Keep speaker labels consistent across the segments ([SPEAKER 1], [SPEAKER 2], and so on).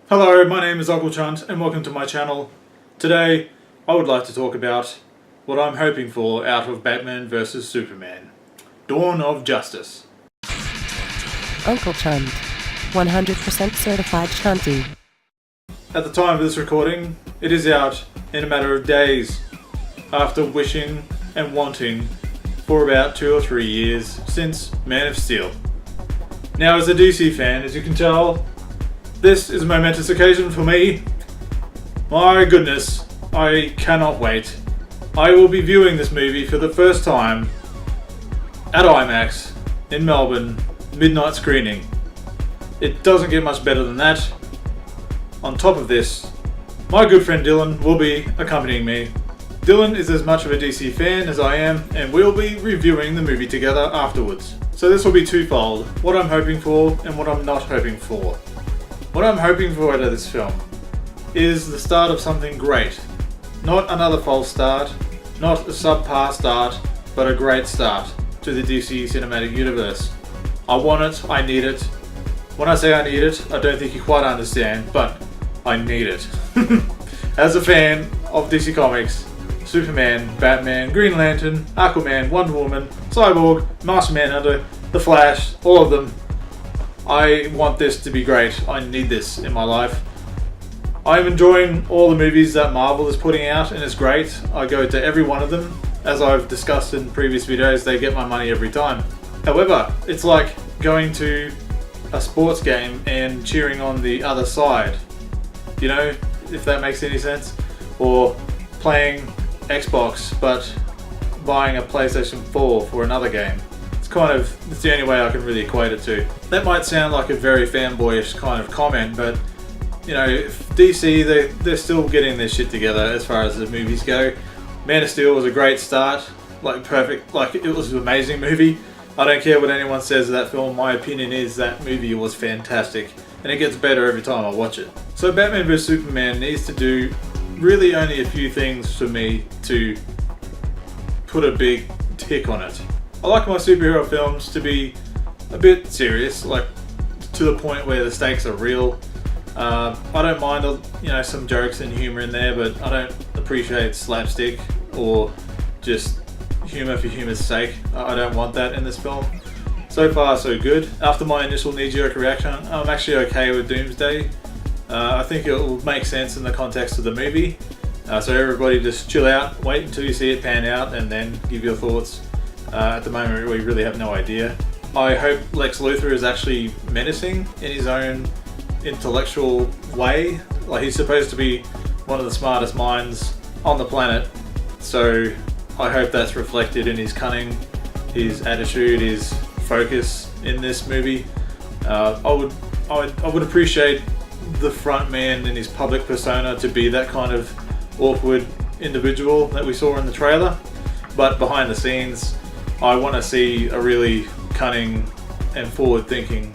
[SPEAKER 1] Hello, my name is Uncle Chunt and welcome to my channel. Today I would like to talk about what I'm hoping for out of Batman vs Superman: Dawn of Justice.
[SPEAKER 2] Uncle Chunt, 100% certified Chunty.
[SPEAKER 1] At the time of this recording, it is out in a matter of days after wishing and wanting for about 2 or 3 years since Man of Steel. Now, as a DC fan, as you can tell, this is a momentous occasion for me. My goodness, I cannot wait. I will be viewing this movie for the first time at IMAX in Melbourne, midnight screening. It doesn't get much better than that. On top of this, my good friend Dylan will be accompanying me. Dylan is as much of a DC fan as I am, and we'll be reviewing the movie together afterwards. So this will be twofold: what I'm hoping for and what I'm not hoping for. What I'm hoping for out of this film is the start of something great. Not another false start, not a subpar start, but a great start to the DC Cinematic Universe. I want it, I need it. When I say I need it, I don't think you quite understand, but I need it. As a fan of DC Comics, Superman, Batman, Green Lantern, Aquaman, Wonder Woman, Cyborg, Martian Manhunter, The Flash, all of them, I want this to be great. I need this in my life. I'm enjoying all the movies that Marvel is putting out, and it's great. I go to every one of them. As I've discussed in previous videos, they get my money every time. However, it's like going to a sports game and cheering on the other side. You know, if that makes any sense. Or playing Xbox but buying a PlayStation 4 for another game. It's the only way I can really equate it to. That might sound like a very fanboyish kind of comment, but you know, DC, they're still getting their shit together as far as the movies go. Man of Steel was a great start, like perfect, like it was an amazing movie. I don't care what anyone says of that film, my opinion is that movie was fantastic, and it gets better every time I watch it. So Batman vs Superman needs to do really only a few things for me to put a big tick on it. I like my superhero films to be a bit serious, like to the point where the stakes are real. I don't mind, some jokes and humor in there, but I don't appreciate slapstick or just humor for humor's sake. I don't want that in this film. So far, so good. After my initial knee-jerk reaction, I'm actually okay with Doomsday. I think it will make sense in the context of the movie. So everybody just chill out, wait until you see it pan out, and then give your thoughts. At the moment, we really have no idea. I hope Lex Luthor is actually menacing in his own intellectual way. Like, he's supposed to be one of the smartest minds on the planet, so I hope that's reflected in his cunning, his attitude, his focus in this movie. I would appreciate the front man in his public persona to be that kind of awkward individual that we saw in the trailer, but behind the scenes, I want to see a really cunning and forward-thinking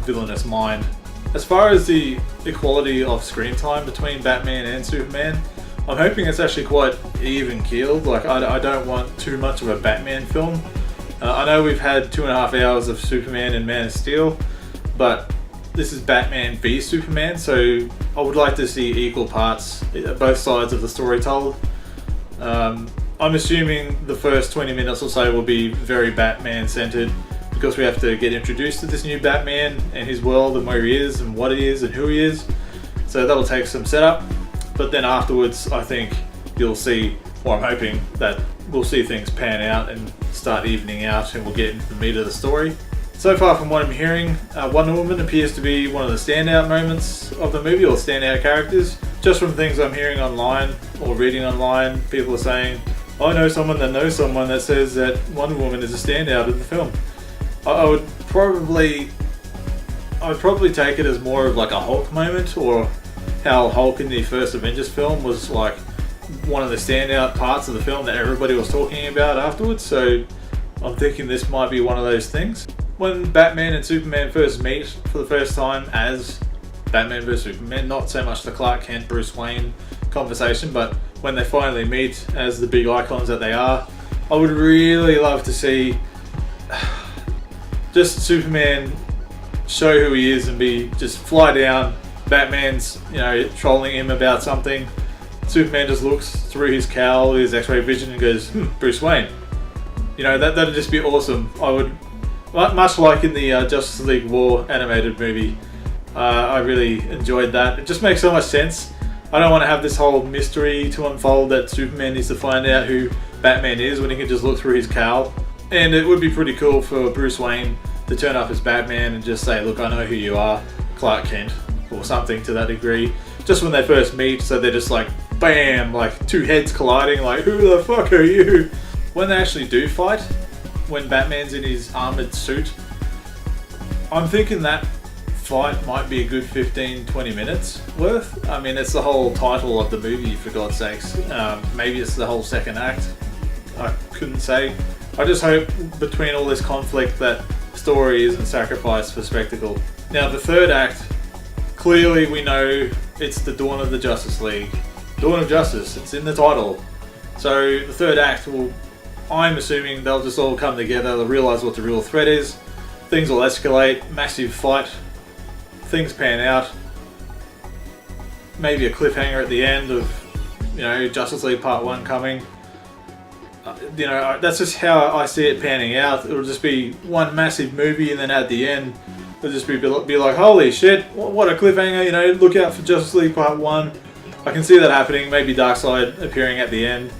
[SPEAKER 1] villainous mind. As far as the equality of screen time between Batman and Superman, I'm hoping it's actually quite even-keeled. Like, I don't want too much of a Batman film. I know we've had 2.5 hours of Superman and Man of Steel, but this is Batman v Superman, so I would like to see equal parts, both sides of the story told. I'm assuming the first 20 minutes or so will be very Batman-centered, because we have to get introduced to this new Batman and his world and where he is and what he is and who he is. So that'll take some setup. But then afterwards, I think you'll see, or I'm hoping that we'll see things pan out and start evening out, and we'll get into the meat of the story. So far from what I'm hearing, Wonder Woman appears to be one of the standout moments of the movie, or standout characters. Just from things I'm hearing online or reading online, people are saying, I know someone that knows someone that says that Wonder Woman is a standout of the film. I would probably take it as more of like a Hulk moment, or how Hulk in the first Avengers film was like one of the standout parts of the film that everybody was talking about afterwards. So I'm thinking this might be one of those things. When Batman and Superman first meet for the first time as Batman vs Superman, not so much the Clark Kent, Bruce Wayne conversation, but when they finally meet as the big icons that they are, I would really love to see just Superman show who he is and just fly down Batman's, you know, trolling him about something. Superman just looks through his cowl, his X-ray vision, and goes, Bruce Wayne. You know, that'd just be awesome. I would, much like in the Justice League War animated movie, I really enjoyed that. It just makes so much sense. I don't want to have this whole mystery to unfold that Superman needs to find out who Batman is when he can just look through his cowl. And it would be pretty cool for Bruce Wayne to turn up as Batman and just say, look, I know who you are, Clark Kent, or something to that degree. Just when they first meet, so they're just like, bam, like two heads colliding, like, who the fuck are you? When they actually do fight, when Batman's in his armored suit, I'm thinking that fight might be a good 15-20 minutes worth. I mean, it's the whole title of the movie, for God's sakes. Maybe it's the whole second act. I couldn't say. I just hope between all this conflict that story isn't sacrificed for spectacle. Now, the third act, clearly we know it's the dawn of the Justice League. Dawn of Justice, it's in the title. So the third act will, I'm assuming they'll just all come together, they'll realise what the real threat is, things will escalate, massive fight, things pan out, maybe a cliffhanger at the end of, you know, Justice League Part 1 coming. You know, that's just how I see it panning out. It'll just be one massive movie, and then at the end, it'll just be like, holy shit, what a cliffhanger, you know, look out for Justice League Part 1. I can see that happening, maybe Darkseid appearing at the end.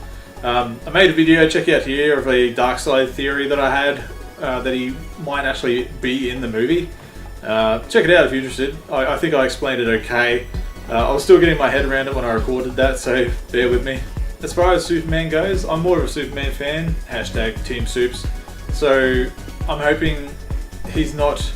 [SPEAKER 1] I made a video, check out here, of a Darkseid theory that I had, that he might actually be in the movie. Check it out if you're interested. I think I explained it okay. I was still getting my head around it when I recorded that, so bear with me. As far as Superman goes, I'm more of a Superman fan, hashtag Team Supes. So I'm hoping he's not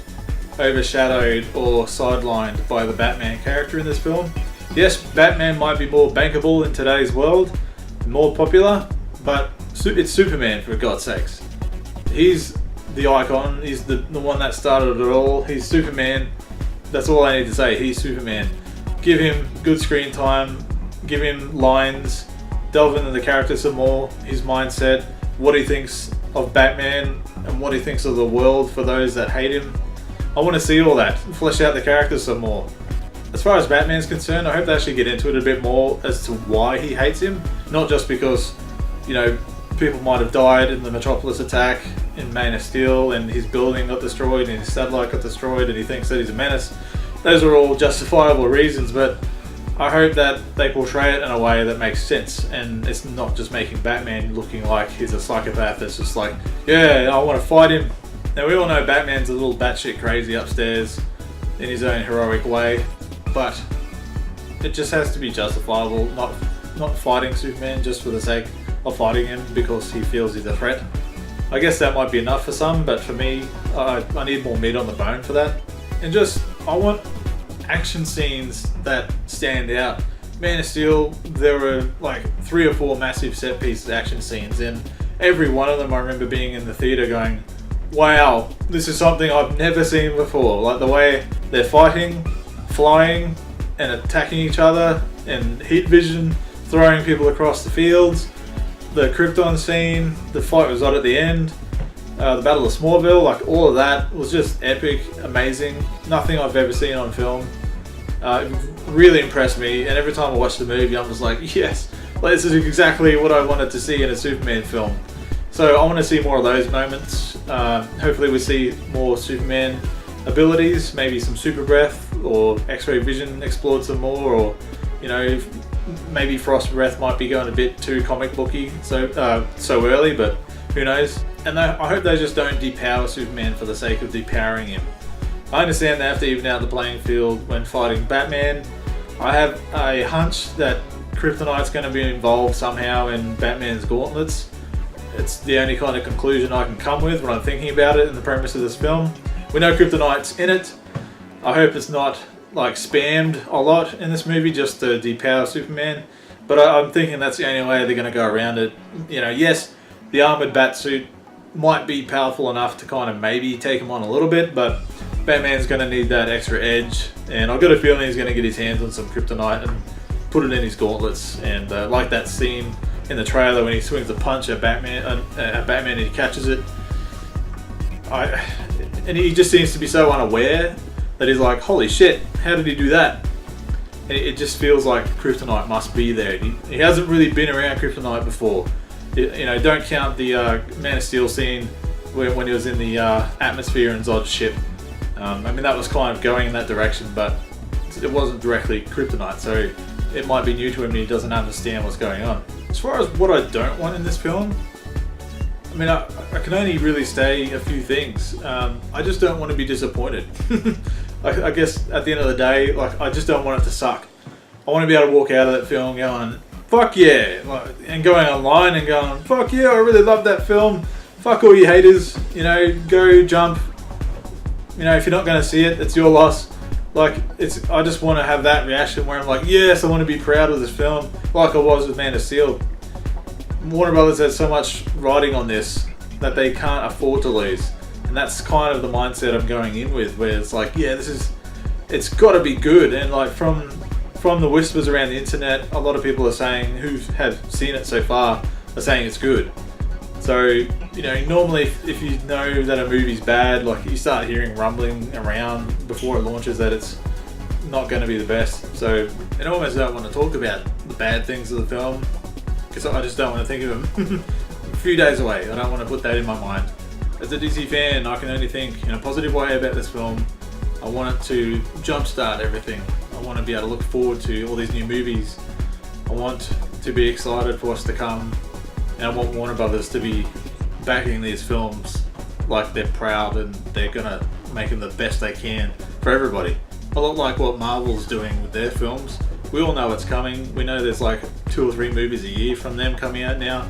[SPEAKER 1] overshadowed or sidelined by the Batman character in this film. Yes, Batman might be more bankable in today's world, more popular, but it's Superman, for God's sakes. He's the icon, he's the one that started it all, he's Superman. That's all I need to say, he's Superman. Give him good screen time, give him lines, delve into the character some more, his mindset, what he thinks of Batman, and what he thinks of the world for those that hate him. I want to see all that, flesh out the characters some more. As far as Batman's concerned, I hope they actually get into it a bit more as to why he hates him. Not just because, you know, people might have died in the Metropolis attack in Man of Steel and his building got destroyed and his satellite got destroyed and he thinks that he's a menace. Those are all justifiable reasons, but I hope that they portray it in a way that makes sense and it's not just making Batman looking like he's a psychopath that's just like, yeah, I want to fight him. Now we all know Batman's a little batshit crazy upstairs in his own heroic way, but it just has to be justifiable, not fighting Superman just for the sake of fighting him because he feels he's a threat. I guess that might be enough for some, but for me, I need more meat on the bone for that. And just, I want action scenes that stand out. Man of Steel, there were like 3 or 4 massive set piece action scenes, and every one of them I remember being in the theatre going, wow, this is something I've never seen before. Like the way they're fighting, flying, and attacking each other, and heat vision, throwing people across the fields, the Krypton scene, the fight was on at the end, the Battle of Smallville, like all of that was just epic, amazing, nothing I've ever seen on film. It really impressed me, and every time I watch the movie I'm just like, yes, like, this is exactly what I wanted to see in a Superman film. So I want to see more of those moments. Hopefully we see more Superman abilities, maybe some super breath or X-ray vision explored some more, or you know, maybe frost breath might be going a bit too comic booky so early, but who knows. And I hope they just don't depower Superman for the sake of depowering him. I understand they have to even out the playing field when fighting Batman. I have a hunch that Kryptonite's going to be involved somehow in Batman's gauntlets. It's the only kind of conclusion I can come with when I'm thinking about it in the premise of this film. We know Kryptonite's in it. I hope it's not like spammed a lot in this movie just to depower Superman, but I'm thinking that's the only way they're going to go around it. You know, yes, the armored bat suit might be powerful enough to kind of maybe take him on a little bit, but Batman's going to need that extra edge, and I've got a feeling he's going to get his hands on some kryptonite and put it in his gauntlets. And like that scene in the trailer when he swings a punch at Batman and he catches it, and he just seems to be so unaware that he's like, holy shit, how did he do that? and it just feels like kryptonite must be there. He hasn't really been around kryptonite before. You know, don't count the Man of Steel scene when he was in the atmosphere in Zod's ship. I mean, that was kind of going in that direction, but it wasn't directly kryptonite, so it might be new to him and he doesn't understand what's going on. As far as what I don't want in this film, I mean, I can only really say a few things. I just don't want to be disappointed. I guess at the end of the day, like, I just don't want it to suck. I want to be able to walk out of that film going, fuck yeah, and going online and going, fuck yeah, I really love that film. Fuck all you haters, you know, go jump. You know, if you're not going to see it, it's your loss. Like, I just want to have that reaction where I'm like, yes, I want to be proud of this film, like I was with Man of Steel. Warner Brothers has so much riding on this that they can't afford to lose. And that's kind of the mindset I'm going in with, where it's like, yeah, it's got to be good. And like from the whispers around the internet, a lot of people are saying, who have seen it so far, are saying it's good. So, you know, normally if you know that a movie's bad, like, you start hearing rumbling around before it launches that it's not going to be the best. So I almost don't want to talk about the bad things of the film, because I just don't want to think of them. A few days away, I don't want to put that in my mind. As a DC fan, I can only think in a positive way about this film. I want it to jumpstart everything. I want to be able to look forward to all these new movies. I want to be excited for what's to come. And I want Warner Brothers to be backing these films like they're proud and they're gonna make them the best they can for everybody. A lot like what Marvel's doing with their films. We all know it's coming. We know there's like 2 or 3 movies a year from them coming out now,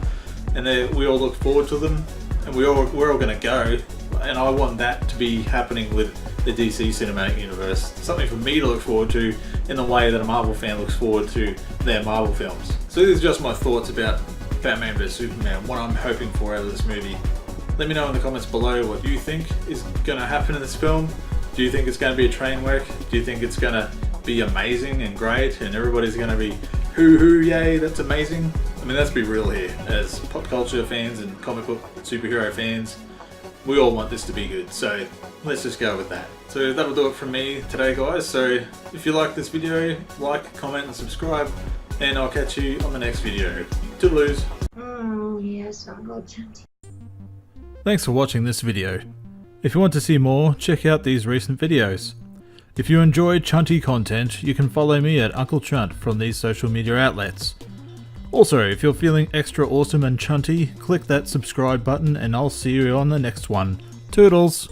[SPEAKER 1] and we all look forward to them, and we're all gonna go. And I want that to be happening with the DC Cinematic Universe. Something for me to look forward to in the way that a Marvel fan looks forward to their Marvel films. So these are just my thoughts about Batman vs Superman, what I'm hoping for out of this movie. Let me know in the comments below what you think is going to happen in this film. Do you think it's going to be a train wreck? Do you think it's going to be amazing and great and everybody's going to be hoo yay, that's amazing? I mean, let's be real here. As pop culture fans and comic book superhero fans, we all want this to be good, so let's just go with that. So that'll do it from me today, guys. So if you like this video, like, comment and subscribe, and I'll catch you on the next video. Toodaloos.
[SPEAKER 3] Oh, yes, Uncle Chunty.
[SPEAKER 1] Thanks for watching this video. If you want to see more, check out these recent videos. If you enjoy Chunty content, you can follow me at Uncle Chunt from these social media outlets. Also, if you're feeling extra awesome and chunty, click that subscribe button and I'll see you on the next one. Toodles!